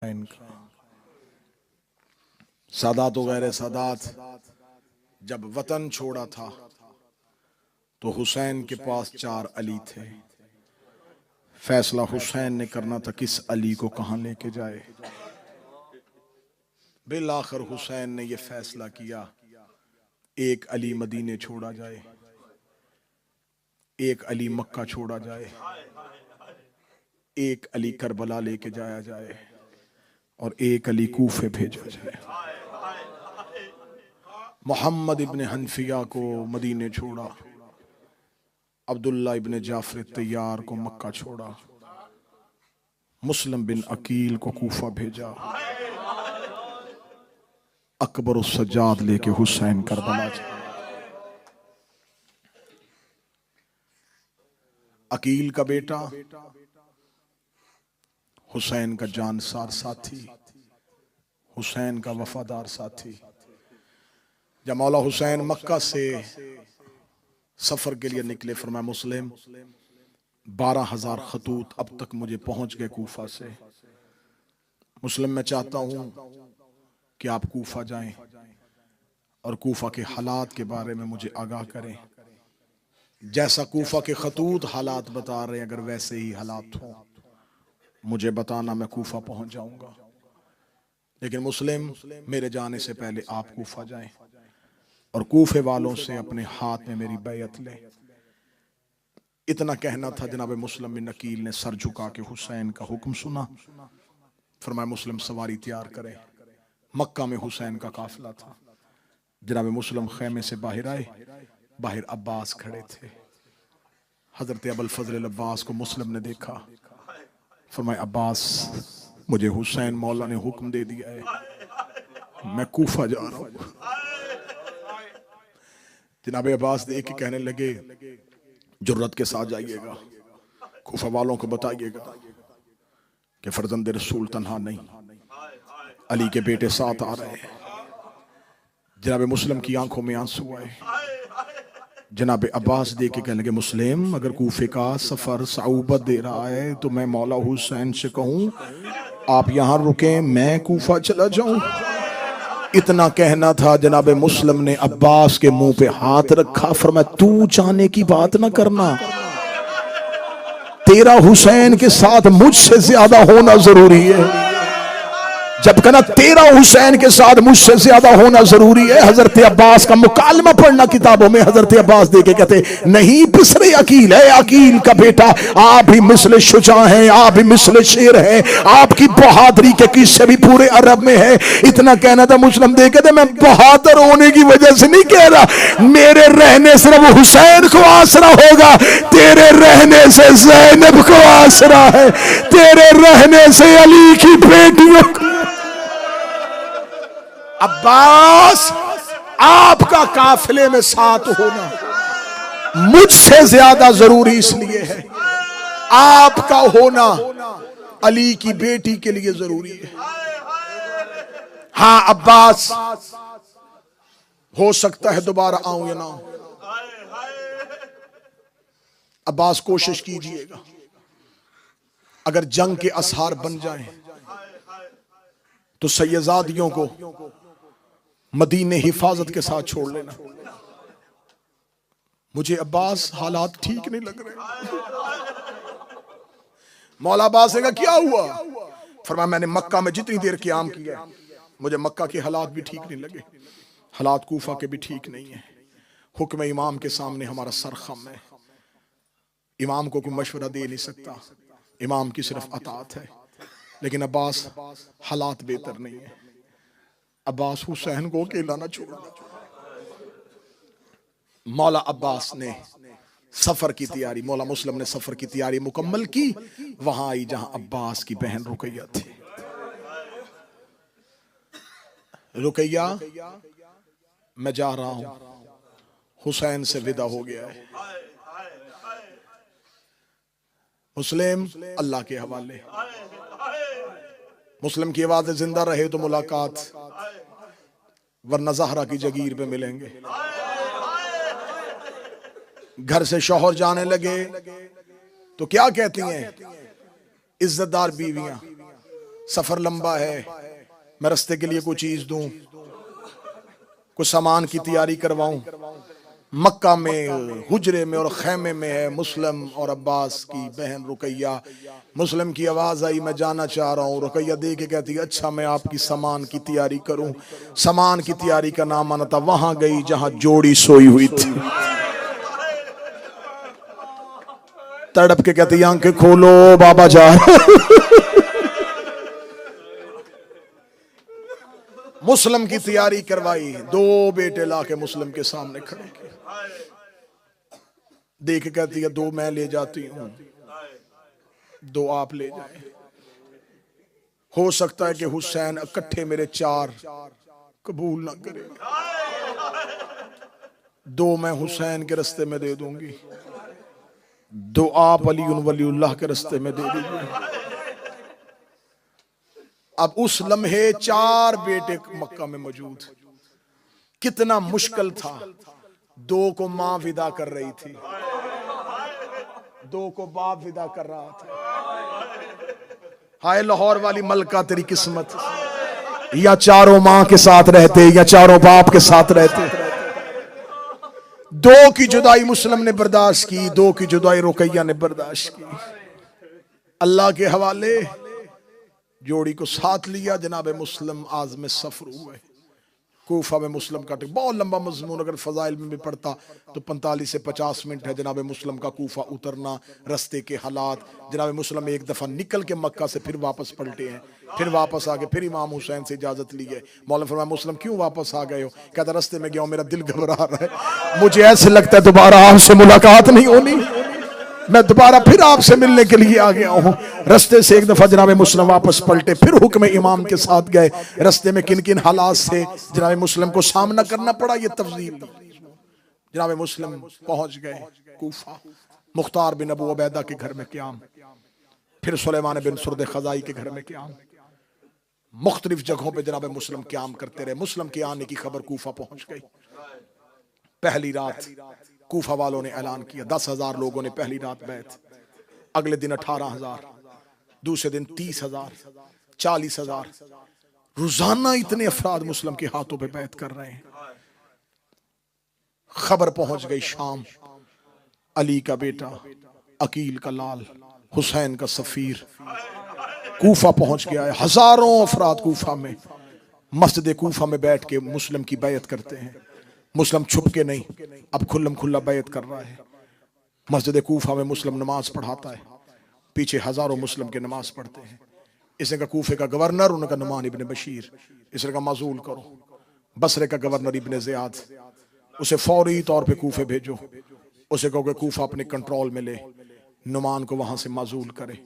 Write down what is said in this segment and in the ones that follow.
इनका सादात वगैरह सादात जब वतन छोड़ा था तो हुसैन के पास 4 अली थे। फैसला हुसैन ने करना था किस अली को कहां लेके जाए। बिल आखिर हुसैन ने यह फैसला किया, एक अली मदीने छोड़ा जाए, एक अली मक्का छोड़ा जाए, एक अली करबला लेके जाया जाए और एक अली कूफे भेजा जाए। मोहम्मद इब्ने हनफिया को मदीने छोड़ा, अब्दुल्ला इब्ने जाफर तैयार को मक्का छोड़ा, मुस्लिम बिन अकील को कूफा भेजा, अकबर उस सज्जाद लेके हुसैन करबला जा। अकील का बेटा हुसैन का जानसार साथी, हुसैन का वफादार साथी। जब मौला हुसैन मक्का से सफर के लिए निकले, फरमाया मुस्लिम 12,000 खतूत अब तक मुझे पहुंच गए कूफा से। मुस्लिम मैं चाहता हूं कि आप कूफा जाएं और कूफा के हालात के बारे में मुझे आगाह करें। जैसा कूफा के खतूत हालात बता रहे हैं, अगर वैसे ही हालात हों मुझे बताना, मैं कूफा पहुंच जाऊंगा। लेकिन मुस्लिम मेरे जाने से पहले आप कूफा जाएं और कूफे वालों से अपने हाथ में मेरी बैयत लें। इतना कहना था, जनाब मुस्लिम बिन अकील ने सर झुका के हुसैन का हुक्म सुना। फरमाया मुस्लिम सवारी तैयार करें। मक्का में हुसैन का काफिला था। जनाब मुस्लिम खेमे से बाहर आए, बाहर अब्बास खड़े थे। हजरत अबुल फजल अब्बास को मुस्लिम ने देखा। फरमाया अब्बास, मुझे हुसैन मौला ने हुक्म दे दिया है, मैं कूफा जा रहा हूं। जनाब अब्बास देख के कहने लगे, जुर्रत के साथ जाइएगा, कूफा वालों को बताइएगा कि फर्जंद रसूल तन्हा नहीं, अली के बेटे साथ आ रहे हैं। जनाब मुस्लिम की आंखों में आंसू आए। जनाब अब्बास देख के कहने लगे, मुस्लिम अगर कूफे का सफर सऊबत दे रहा है तो मैं मौला हुसैन से कहूं आप यहां रुकें, मैं कूफा चला जाऊं। इतना कहना था, जनाब मुस्लिम ने अब्बास के मुंह पे हाथ रखा। फरमाया तू जाने की बात ना करना, तेरा हुसैन के साथ मुझसे ज्यादा होना जरूरी है। जब कहना तेरा हुसैन के साथ मुझसे ज्यादा होना जरूरी है। हजरत अब्बास का मुकालमा पढ़ना किताबों में, हजरत अब्बास देके कहते नहीं पिसरे अकील है, अकील का बेटा, आप भी मिसले शुजा हैं, आप भी मिसले शेर हैं, आपकी बहादुरी के किस्से भी पूरे अरब में है। इतना कहना था। मुस्लिम देखे थे, मैं बहादुर होने की वजह से नहीं कह रहा, मेरे रहने से वो हुसैन को आसरा होगा, तेरे रहने से ज़ैनब को आसरा है, तेरे रहने से अली की बेटियों को। अब्बास, आपका काफिले में साथ होना मुझसे ज्यादा जरूरी इसलिए है, आपका होना अली की बेटी के लिए जरूरी है। हाँ अब्बास, हो सकता है दोबारा आऊं या ना आऊं। अब्बास कोशिश कीजिएगा, अगर जंग के असहार बन जाएं तो सैयदादियों को मदीने हिफाजत के साथ छोड़ लेना। मुझे अब्बास हालात ठीक नहीं लग रहे। मौला अब्बास ने कहा क्या हुआ? फरमाया मैंने मक्का में जितनी देर क़याम किया मुझे मक्का के हालात भी ठीक नहीं लगे, हालात कूफा के भी ठीक नहीं है। हुक्म इमाम के सामने हमारा सर खम है, इमाम को कोई मशवरा दे नहीं सकता, इमाम की सिर्फ अताअत है। लेकिन अब्बास हालात बेहतर नहीं है, अब्बास हुसैन को अकेला ना छोड़ना। मौला अब्बास ने सफर की तैयारी, मौला मुस्लिम ने सफर की तैयारी मुकम्मल की। वहां आई जहां अब्बास की बहन रुकैया थी। रुकैया, मैं जा रहा हूं, हुसैन से विदा हो गया है। मुस्लिम अल्लाह के हवाले। मुस्लिम की आवाज़ जिंदा रहे तो मुलाकात, वरना ज़हरा की जगीर पे मिलेंगे। घर से शौहर जाने लगे तो क्या कहती हैं इज्जतदार बीवियां, सफर लंबा है, मैं रास्ते के लिए कोई चीज दूं, कुछ सामान की तैयारी करवाऊं। मक्का में हुजरे में और खैमे में है मुस्लिम और अब्बास की बहन रुकैया। मुस्लिम की आवाज आई, मैं जाना चाह रहा हूँ। रुकैया दे के कहती, अच्छा मैं आपकी सामान की तैयारी करूं। सामान की तैयारी का नाम आना था। वहां गई जहां जोड़ी सोई हुई थी। तड़प के कहती, आंखें खोलो बाबा जा। मुस्लिम की तैयारी करवाई, दो बेटे लाके मुस्लिम के सामने खड़े किए। देख के कहती है, दो मैं ले जाती हूं, दो आप ले जाए। हो सकता है कि हुसैन इकट्ठे मेरे चार कबूल ना करे, दो मैं हुसैन के रास्ते में दे दूंगी, दो आप अली वलीउल्लाह के रास्ते में दे दीजिए। अब उस लम्हे चार बेटे मक्का में मौजूद। कितना मुश्किल था। दो को मां विदा कर रही थी, दो को बाप विदा कर रहा था। हाय लाहौर वाली मलका, तेरी किस्मत, या चारों मां के साथ रहते या चारों बाप के साथ रहते। दो की जुदाई मुस्लिम ने बर्दाश्त की, दो की जुदाई रुकैया ने बर्दाश्त की। अल्लाह के हवाले जोड़ी को साथ लिया। जनाब मुस्लिम आज़म सफर हुए। कूफा में मुस्लिम का बहुत लंबा मजमून, अगर फजाइल में भी पढ़ता तो 45 से 50 मिनट है। जनाब मुस्लिम का कूफा उतरना, रस्ते के हालात। जनाब मुस्लिम एक दफ़ा निकल के मक्का से फिर वापस पलटे हैं, फिर वापस आ गए, फिर इमाम हुसैन से इजाज़त ली है। मौलाना फरमाया, मुस्लिम क्यों वापस आ गए हो? कहता, रस्ते में गया हूँ, मेरा दिल घबरा रहा है, मुझे ऐसे लगता है दोबारा आपसे मुलाकात नहीं होनी, मैं दोबारा फिर आपसे मिलने के लिए आ गया हूँ। रस्ते से एक दफा जनाब मुस्लिम वापस पलटे, फिर हुक्म इमाम के साथ गए। रस्ते में किन किन हालात से जनाब मुस्लिम को सामना करना पड़ा, ये तफसील। जनाब मुस्लिम पहुंच गए कूफा। मुख्तार बिन अबू उबैदा के घर में क़याम, फिर सुलेमान बिन सुरद खजाई के घर में क़याम। मुख्तलिफ जगहों पर जनाब मुस्लिम क़याम करते रहे। मुस्लिम के आने की खबर कूफा पहुंच गई। पहली रात कूफा वालों ने ऐलान किया, 10,000 लोगों ने पहली रात बैत। अगले दिन 18,000, दूसरे दिन 30,000, 40,000। रोजाना इतने अफराद मुस्लिम के हाथों पे बैत कर रहे हैं। खबर पहुंच गई शाम। अली का बेटा, अकील का लाल, हुसैन का सफीर कूफा पहुंच गया है। हजारों अफराद कूफा में, मस्जिद कूफा में बैठ के मुस्लिम की बैत करते हैं। मुस्लिम छुप के नहीं, अब खुल्लम खुल्ला बैत कर रहा है। मस्जिद कूफा में मुस्लिम नमाज पढ़ाता है, पीछे हजारों मुस्लिम के नमाज पढ़ते हैं। इसने का कूफे का गवर्नर, उनका नुमान इब्ने बशीर, इसने का माजूल करो। बसरे का गवर्नर इब्ने ज़ियाद, उसे फौरी तौर पे कूफे भेजो। उसे कहो कि कूफा अपने कंट्रोल में ले, नुमान को वहां से माजूल करे।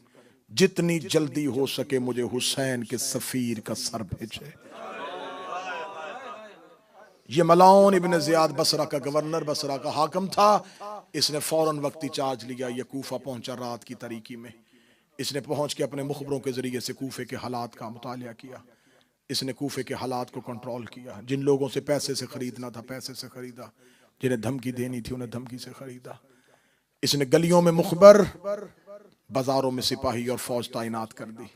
जितनी जल्दी हो सके मुझे हुसैन के सफीर का सर भेजे। ये मलाउन इब्ने ज़ियाद बसरा का गवर्नर, बसरा का हाकिम था। इसने फौरन वक्ती चार्ज लिया। ये कूफा पहुंचा रात की तारीकी में। इसने पहुंच के अपने मुखबरों के जरिए से कूफे के हालात का मुतालिया किया। इसने कूफे के हालात को कंट्रोल किया। जिन लोगों से पैसे से खरीदना था पैसे से खरीदा, जिन्हें धमकी देनी थी उन्हें धमकी से खरीदा। इसने गलियों में मुखबर, बाजारों में सिपाही और फौज तैनात कर दी।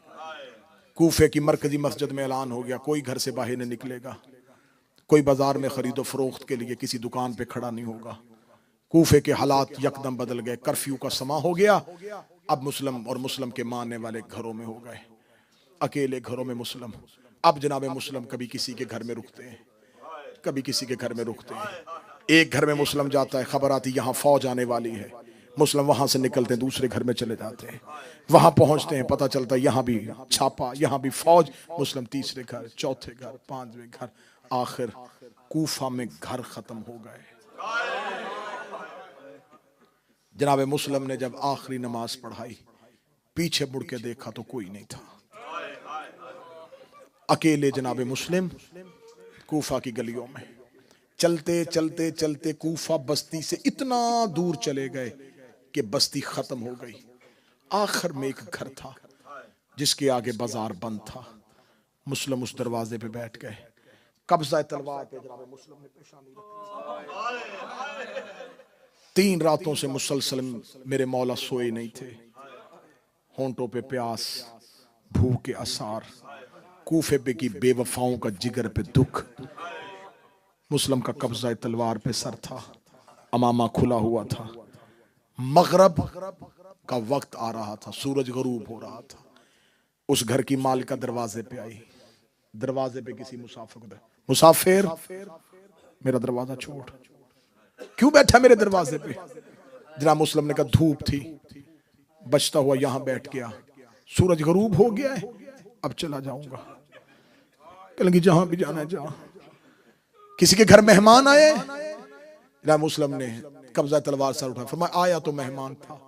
कूफे की मरकजी मस्जिद में ऐलान हो गया, कोई घर से बाहर नहीं निकलेगा, कोई बाजार में खरीदो फरोख्त के लिए किसी दुकान पे खड़ा नहीं होगा। कूफे के हालात यकदम बदल गए। कर्फ्यू का समा हो गया। अब मुस्लिम और मुस्लिम के मानने वाले घरों में हो गए, अकेले घरों में मुस्लिम। अब जनाब मुस्लिम कभी किसी के घर में रुकते हैं, कभी किसी के घर में रुकते हैं। एक घर में मुस्लिम जाता है, खबर आती यहाँ फौज आने वाली है। मुस्लिम वहां से निकलते हैं, दूसरे घर में चले जाते हैं। वहां पहुंचते हैं, पता चलता है यहाँ भी छापा, यहाँ भी फौज। मुस्लिम तीसरे घर, चौथे घर, पांचवें घर, आखिर कूफा में घर खत्म हो गए। जनाब मुस्लिम ने जब आखिरी नमाज पढ़ाई, पीछे मुड़ के देखा तो कोई नहीं था। अकेले जनाब मुस्लिम कूफा की गलियों में चलते चलते चलते कूफा बस्ती से इतना दूर चले गए कि बस्ती खत्म हो गई। आखिर में एक घर था जिसके आगे बाजार बंद था। मुस्लिम उस दरवाजे पे बैठ गए। कब्जा तलवार पे जनाब मुस्लिम ने पेशानी रखी। 3 रातों से मुसलसल मेरे मौला सोए नहीं थे। होंठों पे प्यास, भूख के आसार। कूफे पे की बेवफाओं का जिगर पे दुख। मुस्लिम का कब्जा तलवार पे सर था, अमामा खुला हुआ था। मगरब का वक्त आ रहा था, सूरज गरूब हो रहा था। उस घर की मालिका दरवाजे पे आई। दरवाजे पे किसी मुसाफिर को, मुसाफिर मेरा दरवाजा छोड़, क्यों बैठा मेरे दरवाजे पे? जनाब मुस्लिम ने कहा धूप थी, बचता हुआ यहां बैठ गया, सूरज गरूब हो गया है, अब चला जाऊंगा। कहेंगे जहां भी जाना है जा। किसी के घर मेहमान आए, जनाब मुस्लिम ने कब्जा तलवार सर उठा, फरमाया आया तो मेहमान था।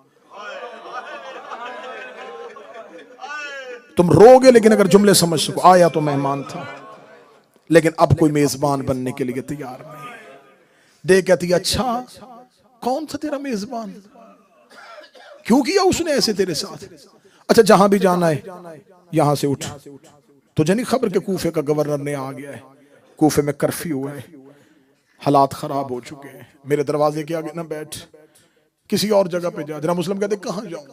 तुम रोगे लेकिन अगर जुमले समझ सको, आया तो मेहमान था, लेकिन अब कोई मेजबान बनने के लिए तैयार नहीं। दे कहती अच्छा कौन था तेरा मेजबान, क्यों किया उसने ऐसे तेरे साथ? अच्छा जहां भी जाना है यहां से उठ। तुझे नहीं खबर के कूफे का गवर्नर ने आ गया है, कूफे में कर्फ्यू है, हालात खराब हो चुके हैं, मेरे दरवाजे के आगे ना बैठ, किसी और जगह पे जा। जरा मुस्लिम कहते कहां जाऊं?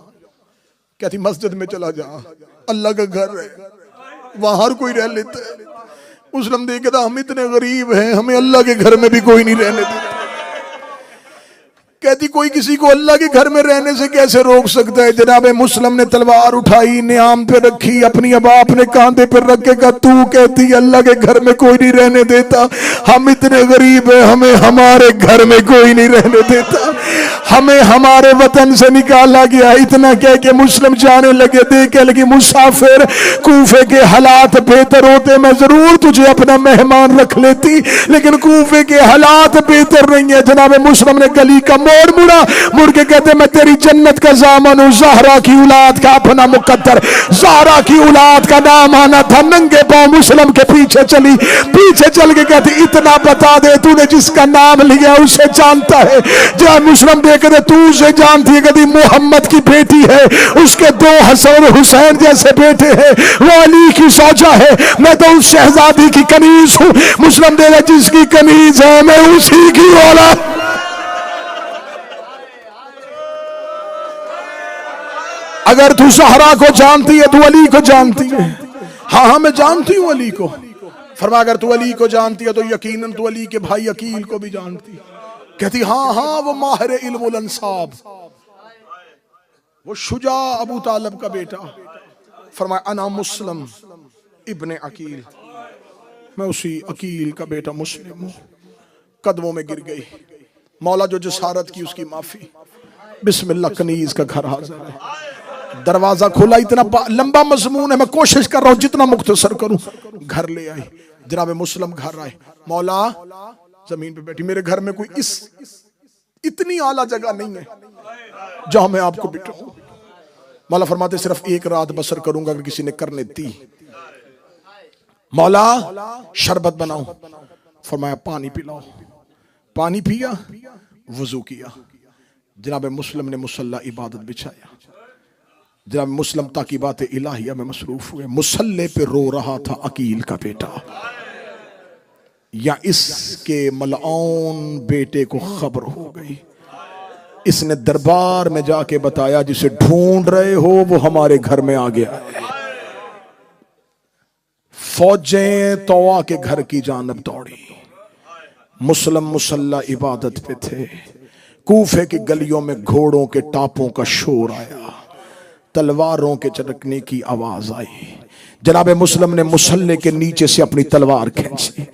कहती मस्जिद में चला जा, अल्लाह का घर है, वहां हर कोई रह लेता है। मुस्लिम देखे था हम इतने गरीब हैं, हमें अल्लाह के घर में भी कोई नहीं रहने देता। कहती कोई किसी को अल्लाह के घर में रहने से कैसे रोक सकता है? जनाब मुस्लिम ने तलवार उठाई, नियाम पे रखी, अपनी अबाप ने कांधे पर रख के कहा तू कहती अल्लाह के घर में कोई नहीं रहने देता, हम इतने गरीब हैं, हमें हमारे घर में कोई नहीं रहने देता, हमें हमारे वतन से निकाला गया। इतना कह के मुस्लिम जाने लगे। देखे लगी मुसाफिर, कूफे के हालात बेहतर होते मैं जरूर तुझे अपना मेहमान रख लेती, लेकिन कूफे के हालात बेहतर नहीं है। जनाब मुस्लिम ने गली का मोड़ मुड़ा, मुड़ के कहते मैं तेरी जन्नत का जामन हूं, ज़हरा की औलाद का अपना मुकद्दर। ज़हरा की औलाद का नाम आना था। नंगे पांव मुस्लिम के पीछे चली, पीछे चल के कहती इतना बता दे तूने जिसका नाम लिया उसे जानता है? जब मुस्लिम कहते तू उसे जानती है? कहती मोहम्मद की बेटी है, उसके दो हसन और हुसैन जैसे बेटे हैं, वो अली की सौजा है, मैं तो उस शहजादी की कनीज हूं। मुस्लिम दे जिसकी कनीज है मैं उसी की औलाद। अगर तू ज़हरा को जानती है तू अली को जानती है? हाँ हाँ मैं जानती हूँ अली को। फरमा अगर तू अली को जानती है तो यकीनन तू अली के भाई अकील को भी जानती है। कहती हाँ हाँ वो माहिर इल्मुल अंसाब, वो शुजा अबू तालिब का बेटा। फरमाया अना मुस्लिम इब्ने अकील, मैं उसी अकील का बेटा मुस्लिम हूँ। कदमों में गिर गई। मौला जो जसारत की उसकी माफी। बिस्मिल्लाह कनीज का घर हाजिर है। दरवाजा खोला, इतना लंबा मजमून है, मैं कोशिश कर रहा हूं जितना मुख्तसर करूं। घर ले आई, जनाब मुस्लिम घर आए। मौला जमीन पे बैठी, मेरे घर में कोई इतनी आला जगह नहीं है जहां मैं आपको बिठाऊं। मौला फरमाते सिर्फ एक रात बसर करूंगा अगर किसी ने करने दी। मौला शरबत बनाओ। फरमाया पानी पिलाओ। पानी पिया, वजू किया। जनाब मुस्लिम ने मुसल्ला इबादत बिछाया। जनाब मुस्लिम ताकि बातें इलाहिया में मसरूफ हुए। मुसल्ले पे रो रहा था अकील का बेटा, या इसके मलआन बेटे को खबर हो गई। इसने दरबार में जाके बताया जिसे ढूंढ रहे हो वो हमारे घर में आ गया है। फौजें तौआ के घर की जानब दौड़ी। मुस्लिम मुसल्ला इबादत पे थे। कूफे की गलियों में घोड़ों के टापों का शोर आया, तलवारों के चटकने की आवाज आई। जनाब मुस्लिम ने मुसल्ले के नीचे से अपनी तलवार खींची।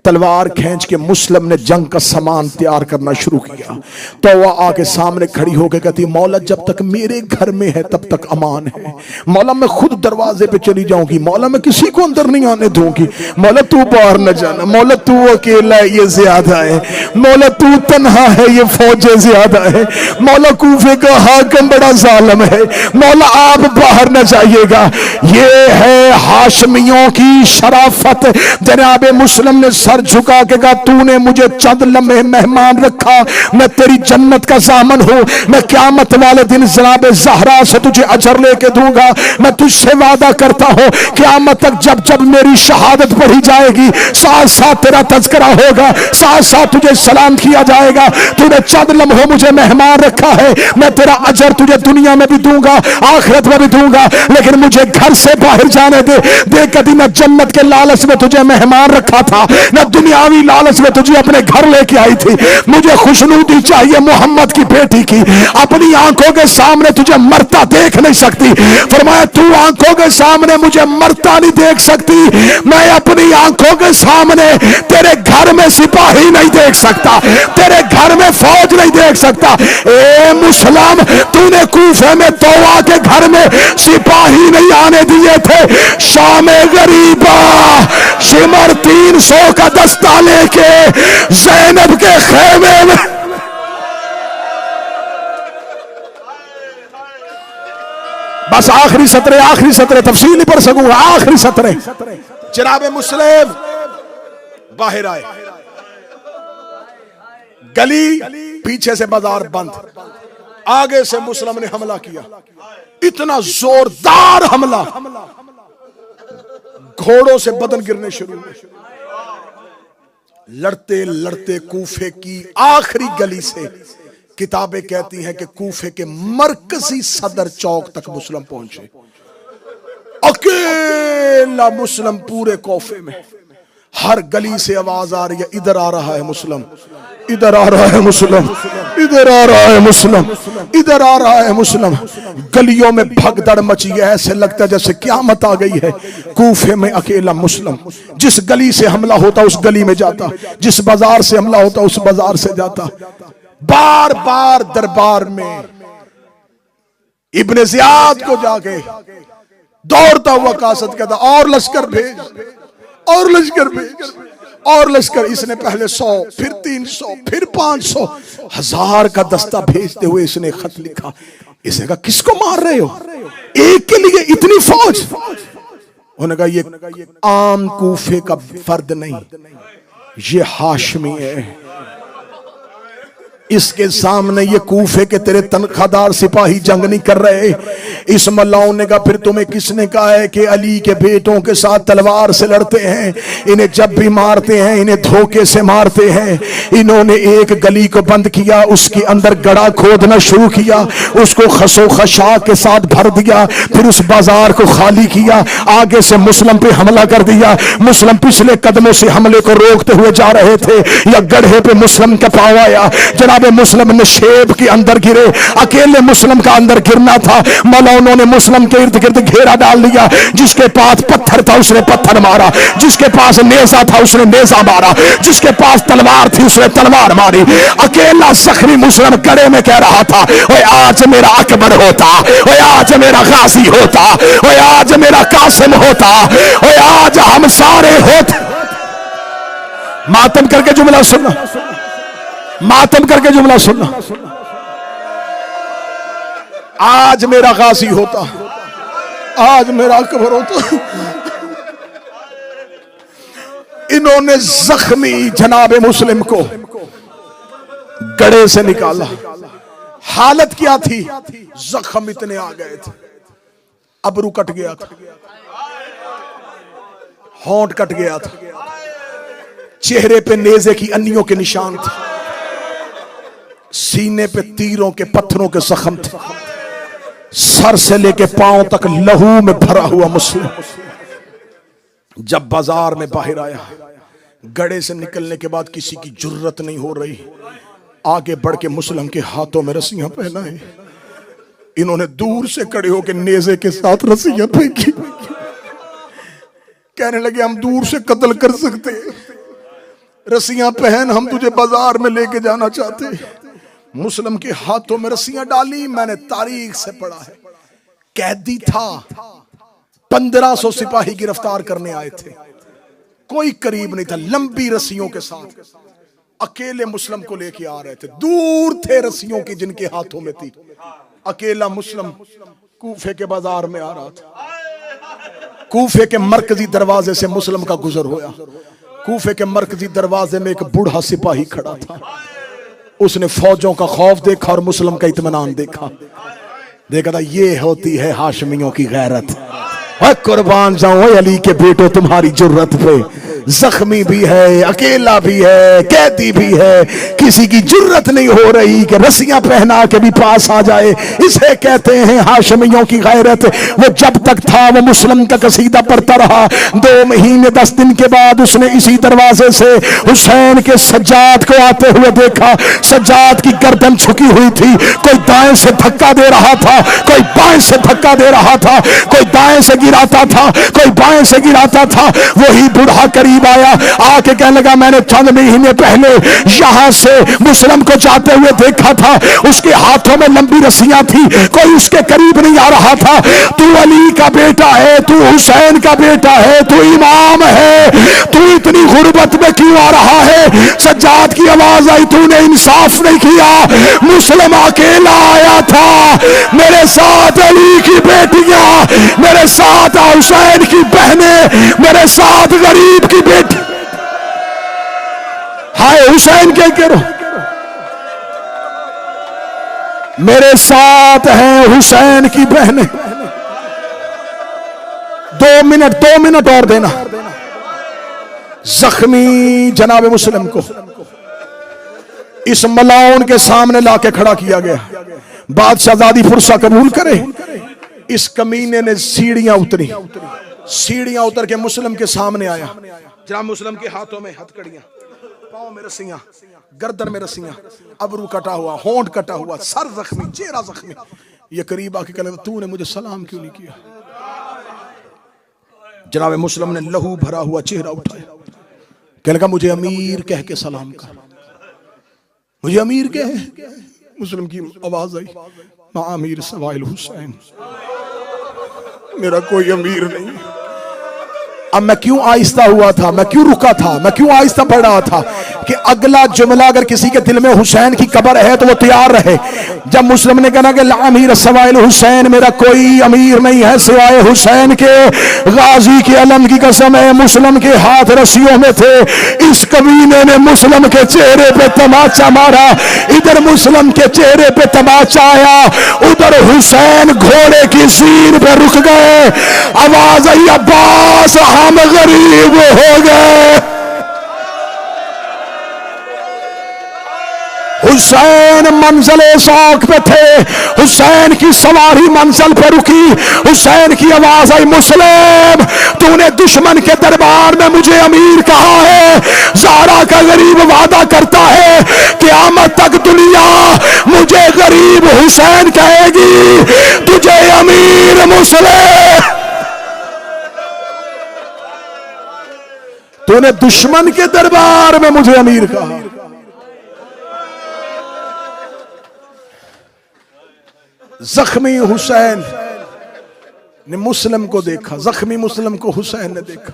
तलवार खींच के मुस्लिम ने जंग का सामान तैयार करना शुरू किया। तो वह आके सामने खड़ी होकर कहती मौला जब तक मेरे घर में है तब तक अमान है। मौला मैं खुद दरवाजे पे चली जाऊंगी। मौला मैं किसी को अंदर नहीं आने दूंगी। मौला तू बाहर न जाना। मौला तू अकेला है ये ज्यादा है। मौला तू तन्हा है ये फौजें ज्यादा है। मौला कूफे का हाकिम बड़ा जालिम है। मौला आप बाहर न जाइएगा। ये है हाशमियों की शराफत। जनाब मुस्लिम ने सर झुका के कहा, तूने मुझे चंद लम्हे मेहमान रखा, मैं तेरी जन्नत का सामन हूं, मैं क़यामत वाले दिन जनाब ज़हरा से तुझे अजर लेके दूंगा। मैं तुझसे वादा करता हूं क़यामत तक जब जब मेरी शहादत पढ़ी जाएगी, साथ साथ तेरा तज़किरा होगा, साथ साथ तुझे सलाम किया जाएगा। तूने चंद लम्हों मुझे मेहमान रखा है, मैं तेरा अजर तुझे दुनिया में भी दूंगा, आखिरत में भी दूंगा, लेकिन मुझे घर से बाहर जाने दे। देख कभी मैं जन्नत के लालच में तुझे मेहमान रखा था, मैं दुनियावी लालच में तुझे अपने घर लेके आई थी। मुझे खुशनुदी चाहिए मोहम्मद की बेटी की, अपनी आंखों के सामने तुझे मरता देख नहीं सकती। फरमाया तू आंखों के सामने मुझे मरता नहीं देख सकती, मैं अपनी आंखों के सामने तेरे घर में सिपाही नहीं देख सकता, तेरे घर में फौज नहीं देख सकता। ए मुसलमान, तूने कूफे में तोवा के घर में सिपाही नहीं आने दिए थे, शाम गरीबा शिमर 300 का दस्ता लेके ज़ैनब के खेमे में। बस आखिरी सत्र तफसील नहीं पढ़ सकूंगा, आखिरी सत्र। जनाब मुस्लिम बाहर आए, गली पीछे से बाजार बंद, आगे से मुस्लिम ने हमला किया, इतना जोरदार हमला, घोड़ों से बदन गिरने शुरू हुए। लड़ते लड़ते कूफे की आखिरी गली से, किताबें कहती हैं कि कूफे के मरकजी सदर चौक तक मुस्लिम पहुंचे। अकेला मुस्लिम पूरे कूफे में, हर गली से आवाज आ रही है, इधर आ रहा है मुस्लिम, इधर आ रहा है मुस्लिम, इधर आ रहा है मुस्लिम, इधर आ रहा है मुस्लिम। गलियों में भगदड़ मची है, ऐसे लगता है जैसे क़यामत आ गई है। कूफे में अकेला मुस्लिम, जिस गली से हमला होता उस गली में जाता, जिस बाजार से हमला होता उस बाजार से जाता। बार बार दरबार में इब्ने ज़ियाद को जाके दौड़ता हुआ कासद कहता, और लश्कर भेज, और लश्कर भेज, और लश्कर। इसने पहले 100, फिर 300, फिर 500, 1000 का दस्ता भेजते हुए इसने खत लिखा। इसने कहा किसको मार रहे हो, एक के लिए इतनी फौज? उन्होंने कहा ये आम कूफे का फर्द नहीं, ये हाशमी है, इसके सामने ये कूफे के तेरे तनख्वाहदार सिपाही जंग नहीं कर रहे। इस मल्लाओं ने कहा फिर तुम्हें किसने कहा है कि अली के बेटों के साथ तलवार से लड़ते हैं? इन्हें जब भी मारते हैं इन्हें धोखे से मारते हैं। इन्होंने एक गली को बंद किया, उसके अंदर गड़ा खोदना शुरू किया, उसको खसो खशा के साथ भर दिया, फिर उस बाजार को खाली किया, आगे से मुस्लिम पे हमला कर दिया। मुस्लिम पिछले कदमों से हमले को रोकते हुए जा रहे थे, या गड्ढे पे मुस्लिम का पांव आया। जनाब मुस्लिम ने शेब के अंदर गिरे, अकेले मुस्लिम का अंदर गिरना था। मौलानों ने मुस्लिम के इर्द गिर्द घेरा डाल दिया। जिसके पास पत्थर था उसने पत्थर मारा, जिसके पास नेजा था उसने नेजा मारा, जिसके पास तलवार थी उसने तलवार मारी। अकेला जख्मी मुस्लिम गड़े में कह रहा था, ओए आज मेरा अकबर होता, ओए आज मेरा गाजी होता, ओए आज मेरा कासिम होता, ओए आज हम सारे होते। मातम करके जुमला सुनना, मातम करके जुमला सुनना, आज मेरा गाजी होता, आज मेरा अकबर होता। इन्होंने जख्मी जनाबे मुस्लिम को गड़े से निकाला। हालत क्या थी? जख्म इतने आ गए थे, अबरू कट गया था, होंठ कट गया था, चेहरे पे नेजे की अन्नियों के निशान थे, सीने पे तीरों के पत्थरों के जख्म थे, सर से लेके पांव तक लहू में भरा हुआ मुस्लिम जब बाजार में बाहर आया, गड़े से निकलने के बाद किसी की जुर्रत नहीं हो रही आगे बढ़ के मुस्लिम के हाथों में रस्सियां पहनाए। इन्होंने दूर से खड़े होकर नेजे के साथ रस्सियां फेंकी, कहने लगे हम दूर से कत्ल कर सकते, रस्सियां पहन, हम तुझे बाजार में लेके जाना चाहते। मुस्लिम के हाथों में रस्सियां डाली। मैंने तारीख से पढ़ा है, कैदी था, 1500 सिपाही गिरफ्तार करने आए थे, कोई करीब नहीं था, लंबी रस्सियों के साथ अकेले मुस्लिम को लेके आ रहे थे। दूर थे रस्सियों की जिनके हाथों में थी, अकेला मुस्लिम कूफे के बाजार में आ रहा था। कूफे के मरकजी दरवाजे से मुस्लिम का गुजर होया, कूफे के मरकजी दरवाजे में एक बूढ़ा सिपाही खड़ा था। उसने फौजों का खौफ देखा और मुस्लिम का इत्मीनान देखा। देखा था ये होती है हाशमियों की गैरत। कुर्बान जाऊं अली के बेटो तुम्हारी जुर्रत पे। जख्मी भी है, अकेला भी है, कैदी भी है, किसी की जुर्रत नहीं हो रही कि रस्सियां पहना के भी पास आ जाए। इसे कहते हैं हाशमियों की गैरत। वो जब तक था वो मुस्लिम का कसीदा पढ़ता रहा। 2 महीने 10 दिन के बाद उसने इसी दरवाजे से हुसैन के सज्जाद को आते हुए देखा। सज्जाद की गर्दन झुकी हुई थी। कोई दाएं से धक्का दे रहा था, कोई बाएं से धक्का दे रहा था, कोई दाएं से गिराता था, कोई बाएं से गिराता था। वही बूढ़ा करीब आया, आके कहने लगा मैंने चंद महीने पहले यहां से मुस्लिम को जाते हुए देखा था। उसके हाथों में लंबी रस्सियां थी, कोई उसके करीब नहीं आ रहा था। तू अली का बेटा है, तू हुसैन का बेटा है, तू इमाम है, तू इतनी गुर्बत में क्यों आ रहा है? सज्जाद की आवाज आई, तूने इंसाफ नहीं किया। मुस्लिम अकेला आया था, मेरे साथ अली की बेटियां, मेरे साथ हुसैन की बहनें, मेरे साथ गरीब की बेटी। हाय हुसैन के करो, मेरे साथ हैं हुसैन की बहनें। 2 मिनट और देना। जख्मी जनाब मुस्लिम को इस मलाउन के सामने लाके खड़ा किया गया। बादशाहजादी फुर्सा कबूल करे। इस कमीने ने सीढ़ियां उतर के मुस्लिम के सामने आया। जनाब मुस्लिम के हाथों में हथकड़ियां, पांव में रस्सियां, गर्दन में रस्सियां, अबरू कटा हुआ, होंठ कटा हुआ, सर जख्मी, चेहरा जख्मी। ये करीब आके कहने तूने मुझे सलाम क्यों नहीं किया? जनाब मुस्लिम ने लहू भरा हुआ चेहरा उठाया, कहने लगा मुझे अमीर कह के सलाम कर, मुझे अमीर कह। मुस्लिम की आवाज आई, मां अमीर सवाइल हुसैन, मेरा कोई अमीर नहीं। अब मैं क्यों आहिस्ता हुआ था, मैं क्यों रुका था, मैं क्यों आहिस्ता पढ़ रहा था कि अगला जुमला अगर किसी के दिल में हुसैन की कब्र है तो वो तैयार रहे। जब मुस्लिम ने कहा कि ला अमीर सवाइल हुसैन, मेरा कोई अमीर नहीं है सिवाय हुसैन के, गाजी के अलम की कसम है, मुस्लिम के हाथ रस्सियों में थे। इस कमीने ने मुस्लिम के चेहरे पे तमाचा मारा। इधर मुस्लिम के चेहरे पे तमाचा आया, उधर हुसैन घोड़े की सीन पे रुक गए। आवाज आई, अब्बास हम गरीब हो गए। हुसैन मंजिले शौक पे थे, हुसैन की सवारी मंजिल पे रुकी। हुसैन की आवाज आई, मुस्लिम तूने दुश्मन के दरबार में मुझे अमीर कहा है, ज़ारा का गरीब वादा करता है क़यामत तक दुनिया मुझे गरीब हुसैन कहेगी, तुझे अमीर मुस्लिम। तूने दुश्मन के दरबार में मुझे अमीर कहा। जख्मी हुसैन ने मुस्लिम को देखा, जख्मी मुस्लिम को हुसैन ने देखा।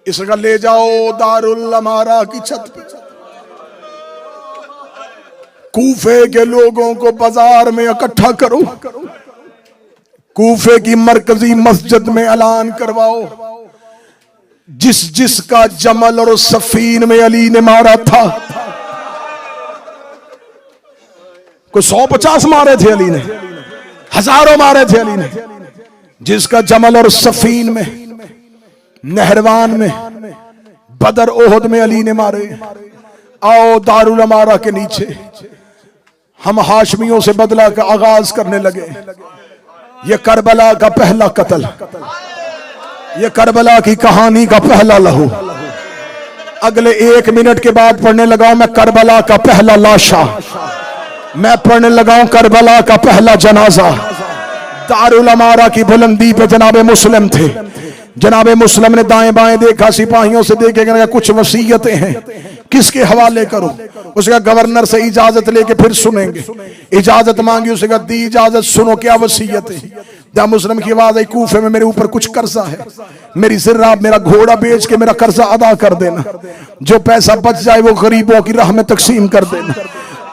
इसका ले जाओ दारुल अमारा की छत पे, कूफे के लोगों को बाजार में इकट्ठा करो, कूफे की मरकजी मस्जिद में ऐलान करवाओ, जिसका जमल और सफीन में अली ने मारा था। कोई 150 मारे थे अली ने, हजारों मारे थे अली ने। जिसका जमल और सफीन में, नहरवान में, बदर ओहद में अली ने मारे। आओ दारुल अमारा के नीचे हम हाशमियों से बदला का आगाज करने लगे। ये करबला का पहला कत्ल, ये करबला की कहानी का पहला लहू। अगले 1 मिनट के बाद पढ़ने लगा मैं करबला का पहला लाशा, मैं पढ़ने लगा हूं करबला का पहला जनाजा। दारुल अमारा की बुलंदी पे जनाबे मुस्लिम थे। जनाबे मुस्लिम ने दाएं बाएं देखा, सिपाहियों से देखे, कुछ वसीयतें हैं, किसके हवाले करो? उसका गवर्नर से इजाजत लेके फिर सुनेंगे। इजाजत मांगी, उसने कहा दी इजाजत, सुनो क्या वसीयत है। जब मुस्लिम की आवाज आई, कूफे में मेरे ऊपर कुछ कर्जा है, मेरी जिर्रा मेरा घोड़ा बेच के मेरा कर्जा अदा कर देना, जो पैसा बच जाए वो गरीबों की राह में तकसीम कर देना।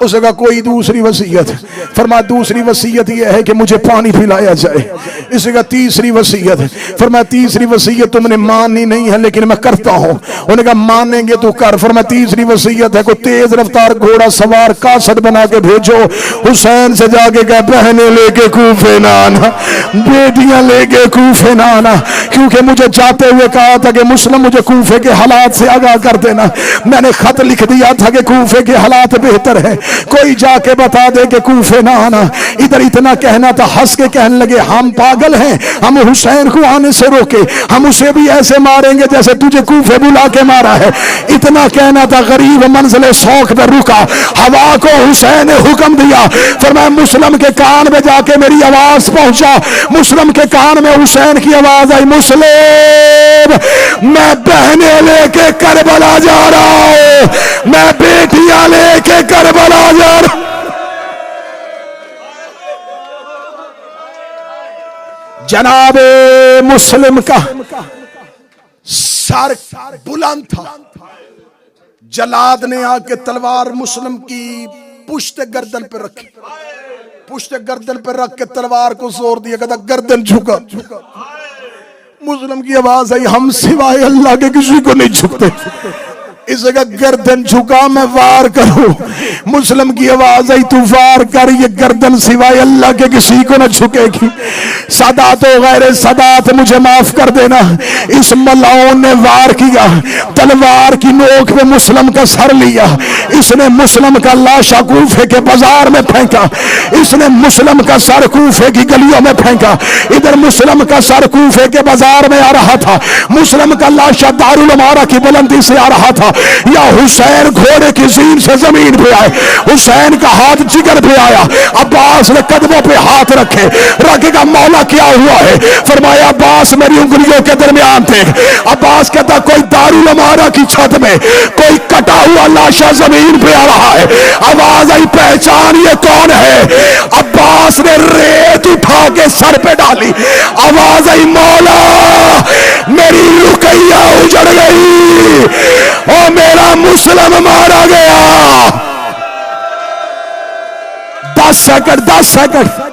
उसने कहा कोई दूसरी वसीयत? फरमाया दूसरी वसीयत यह है कि मुझे पानी पिलाया जाए। इसने कहा तीसरी वसीयत? फरमाया तीसरी वसीयत तुमने मानी नहीं है लेकिन मैं करता हूं। उन्होंने कहा मानेंगे तो कर। फरमाया तीसरी वसीयत है कोई तेज रफ्तार घोड़ा सवार कासद बना के भेजो, हुसैन से जाके कह बहने लेके कूफे ना आना, बेटियां लेके कूफे ना आना, क्योंकि मुझे जाते हुए कहा था कि मुस्लिम मुझे कूफे के हालात से आगाह कर देना। मैंने खत लिख दिया था कि कूफे के हालात बेहतर है, कोई जाके बता दे कि कूफे ना आना। इधर इतना कहना था, हंस के कहने लगे हम पागल हैं, हम हुसैन को आने से रोके, हम उसे भी ऐसे मारेंगे जैसे तुझे कूफे बुला के मारा है। इतना कहना था, गरीब मंजिले शौक पर रुका। हवा को हुसैन ने हुक्म दिया, फरमाया मुस्लिम के कान में जाके मेरी आवाज पहुंचा। मुस्लिम के कान में हुसैन की आवाज आई, मुस्लिम मैं बहने लेके करबला जा रहा हूं, मैं बेटियां लेके करबला जा रहा हूं। जनाबे मुस्लिम का सर बुलंद था। जलाद ने आके तलवार मुस्लिम की पुश्त गर्दन पे रखी, पुश्त गर्दन पे रख के तलवार को जोर दिया, कहता गर्दन झुका। मुस्लिम की आवाज आई, हम सिवाय अल्लाह के किसी को नहीं झुकते। इस जगह गर्दन झुका, मैं वार करूं। मुस्लिम की आवाज आई, तू वार कर, ये गर्दन सिवाय अल्लाह के किसी को न झुकेगी। सादात हो गैर सादात मुझे माफ कर देना। इस मलाउन ने वार किया, तलवार की नोक पे मुस्लिम का सर लिया। इसने मुस्लिम का लाशा कूफे के बाजार में फेंका, इसने मुस्लिम का सर कूफे की गलियों में फेंका। इधर मुस्लिम का सर कूफे के बाजार में आ रहा था, मुस्लिम का लाशा दारुल अमारा की बुलंदी से आ रहा था। या हुसैन घोड़े की जीन से जमीन पे आए, हुसैन का हाथ जिगर पे आया। अब्बास ने कदमों पे हाथ रखे, रखेगा मौला क्या हुआ है? फरमाया अब्बास मेरी उंगलियों के दरमियान थे। अब्बास कहता कोई दारुल अमारा की छत में कोई कटा हुआ लाशा जमीन पे आ रहा है। आवाज आई, पहचान ये कौन है? अब्बास ने रेत उठा के सर पे डाली। आवाज आई, मौला मेरी रुकैया उजड़ गई, ओ मेरा मुस्लिम मारा गया। 10 सेकंड 10 सेकंड।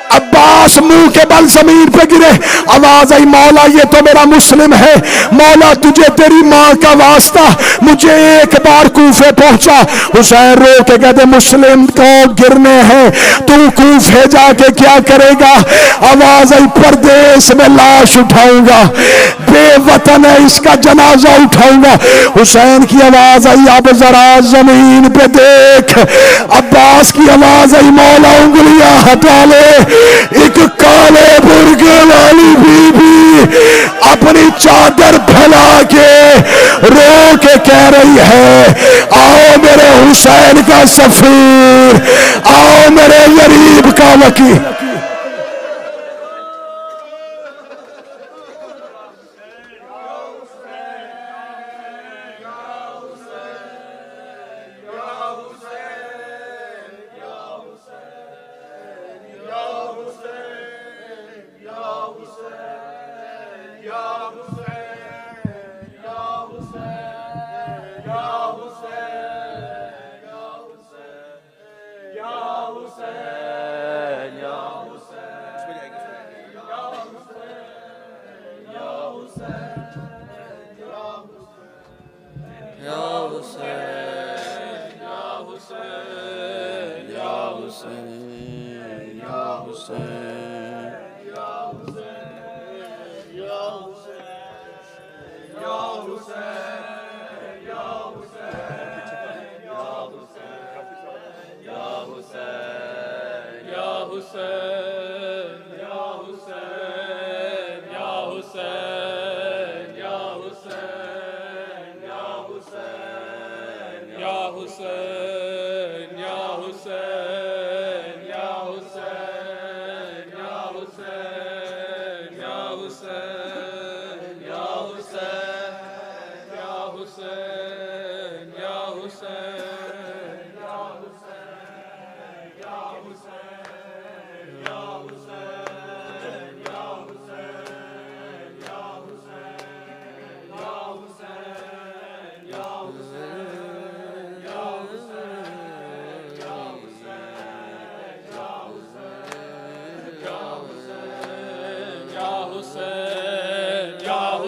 अब्बास मुंह के बल जमीन पे गिरे। आवाज आई, मौला ये तो मेरा मुस्लिम है, मौला तुझे तेरी मां का वास्ता मुझे एक बार कूफे पहुंचा। हुसैन रो के कहते मुस्लिम को गिरने हैं, तू कूफे जाके क्या करेगा? आवाज आई, परदेश में लाश उठाऊंगा, बेवतन है इसका जनाजा उठाऊंगा। हुसैन की आवाज आई, अब जरा जमीन पे देख। अब्बास की आवाज आई, मौला उंगलियां हटा ले। एक काले बुर्गे वाली बीबी अपनी चादर फैला के रो के कह रही है, आओ मेरे हुसैन का सफीर, आओ मेरे गरीब का वकील।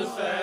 हुसैन